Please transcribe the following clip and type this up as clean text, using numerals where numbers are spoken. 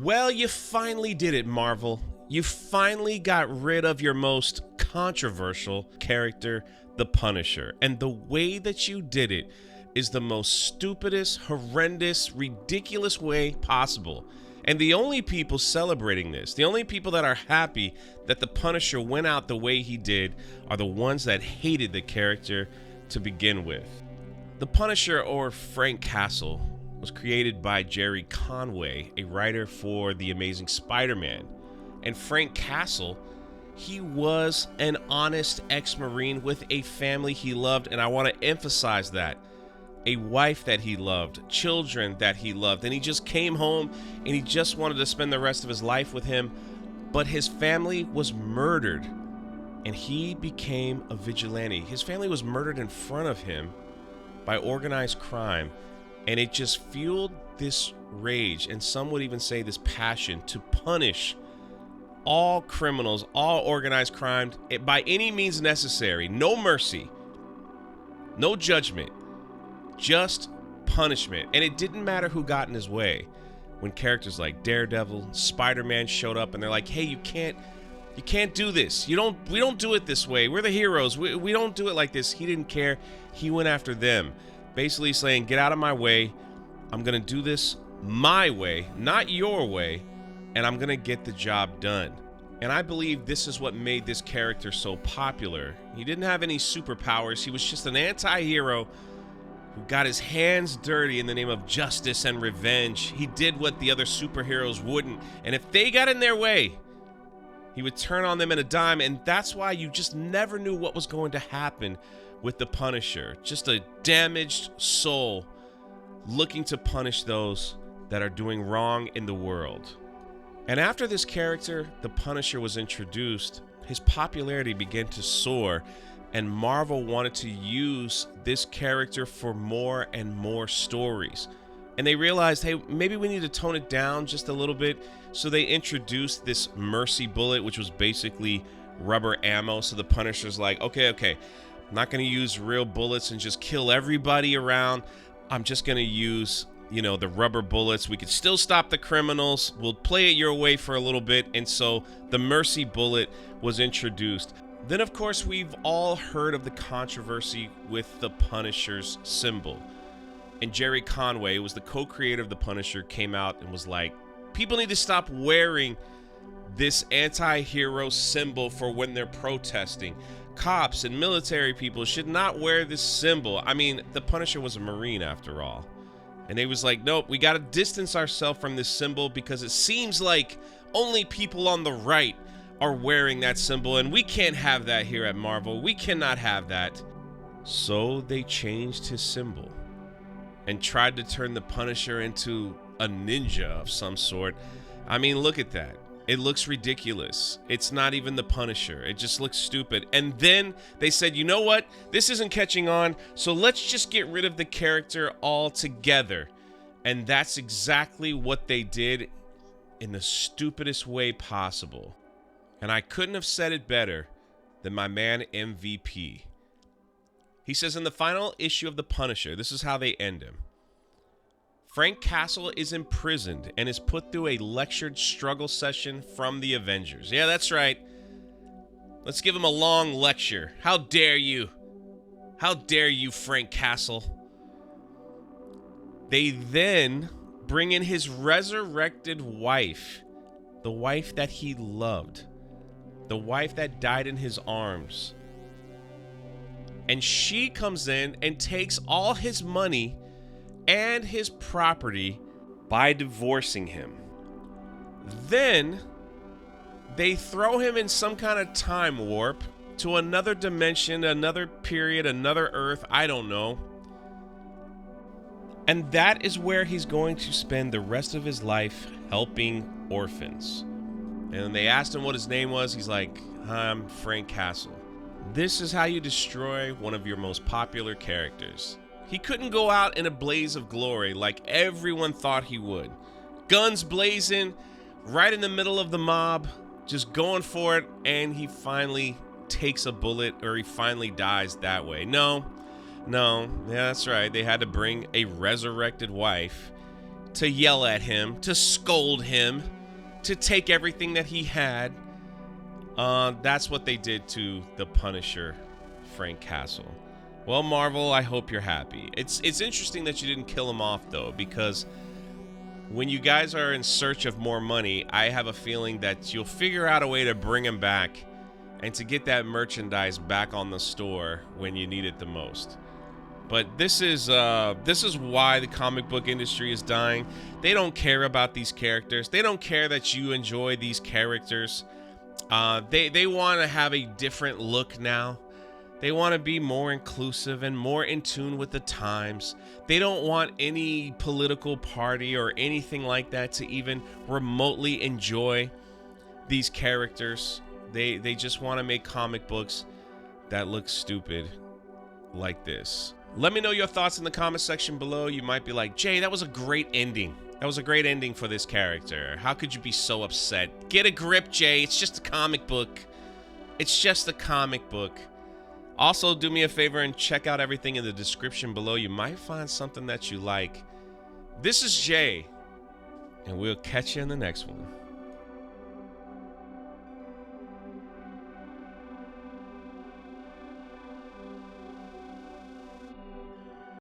Well, you finally did it, Marvel. You finally got rid of your most controversial character, the Punisher. And the way that you did it is the most stupidest, horrendous, ridiculous way possible. And the only people celebrating this, the only people that are happy that the Punisher went out the way he did, are the ones that hated the character to begin with. The Punisher, or Frank Castle, was created by Jerry Conway, a writer for The Amazing Spider-Man. And Frank Castle, he was an honest ex-Marine with a family he loved, and I want to emphasize that. A wife that he loved, children that he loved, and he just came home and he just wanted to spend the rest of his life with him, but his family was murdered and he became a vigilante. His family was murdered in front of him by organized crime, and it just fueled this rage, and some would even say this passion, to punish all criminals, all organized crime by any means necessary. No mercy, no judgment, just punishment. And it didn't matter who got in his way. When characters like Daredevil, Spider-Man showed up and they're like, hey, you can't do this. We don't do it this way. We're the heroes. We don't do it like this. He didn't care. He went after them, basically saying, get out of my way. I'm going to do this my way, not your way, and I'm going to get the job done. And I believe this is what made this character so popular. He didn't have any superpowers. He was just an anti-hero who got his hands dirty in the name of justice and revenge. He did what the other superheroes wouldn't, and if they got in their way, he would turn on them in a dime. And that's why you just never knew what was going to happen with the Punisher. Just a damaged soul looking to punish those that are doing wrong in the world. And after this character, the Punisher, was introduced, his popularity began to soar, and Marvel wanted to use this character for more and more stories. And they realized, hey, maybe we need to tone it down just a little bit. So they introduced this mercy bullet, which was basically rubber ammo. So the Punisher's like, okay, I'm not going to use real bullets and just kill everybody around. I'm just going to use, the rubber bullets. We could still stop the criminals. We'll play it your way for a little bit. And so the mercy bullet was introduced. Then, of course, we've all heard of the controversy with the Punisher's symbol. And Jerry Conway, who was the co-creator of the Punisher, came out and was like, people need to stop wearing this anti-hero symbol for when they're protesting. Cops and military people should not wear this symbol. I mean, the Punisher was a Marine after all. And they was like, nope, we got to distance ourselves from this symbol because it seems like only people on the right are wearing that symbol, and we can't have that here at Marvel. We cannot have that. So they changed his symbol and tried to turn the Punisher into a ninja of some sort. I mean, look at that. It looks ridiculous. It's not even the Punisher. It just looks stupid. And then they said, you know what? This isn't catching on, so let's just get rid of the character altogether. And that's exactly what they did in the stupidest way possible. And I couldn't have said it better than my man MVP. He says in the final issue of The Punisher, this is how they end him. Frank Castle is imprisoned and is put through a lectured struggle session from the Avengers. Yeah, that's right. Let's give him a long lecture. How dare you? How dare you, Frank Castle? They then bring in his resurrected wife, the wife that he loved, the wife that died in his arms. And she comes in and takes all his money and his property by divorcing him. Then they throw him in some kind of time warp to another dimension, another period, another Earth, I don't know. And that is where he's going to spend the rest of his life helping orphans. And they asked him what his name was. He's like, I'm Frank Castle. This is how you destroy one of your most popular characters. He couldn't go out in a blaze of glory like everyone thought he would. Guns blazing, right in the middle of the mob, just going for it, and he finally takes a bullet, or he finally dies that way. No, yeah, that's right. They had to bring a resurrected wife to yell at him, to scold him, to take everything that he had. That's what they did to the Punisher, Frank Castle. Well, Marvel, I hope you're happy. It's interesting that you didn't kill him off, though, because when you guys are in search of more money, I have a feeling that you'll figure out a way to bring him back and to get that merchandise back on the store when you need it the most. But this is why the comic book industry is dying. They don't care about these characters. They don't care that you enjoy these characters. They want to have a different look now. They want to be more inclusive and more in tune with the times. They don't want any political party or anything like that to even remotely enjoy these characters. They just want to make comic books that look stupid like this. Let me know your thoughts in the comment section below. You might be like, Jay, that was a great ending. That was a great ending for this character. How could you be so upset? Get a grip, Jay. It's just a comic book. It's just a comic book. Also, do me a favor and check out everything in the description below. You might find something that you like. This is Jay, and we'll catch you in the next one.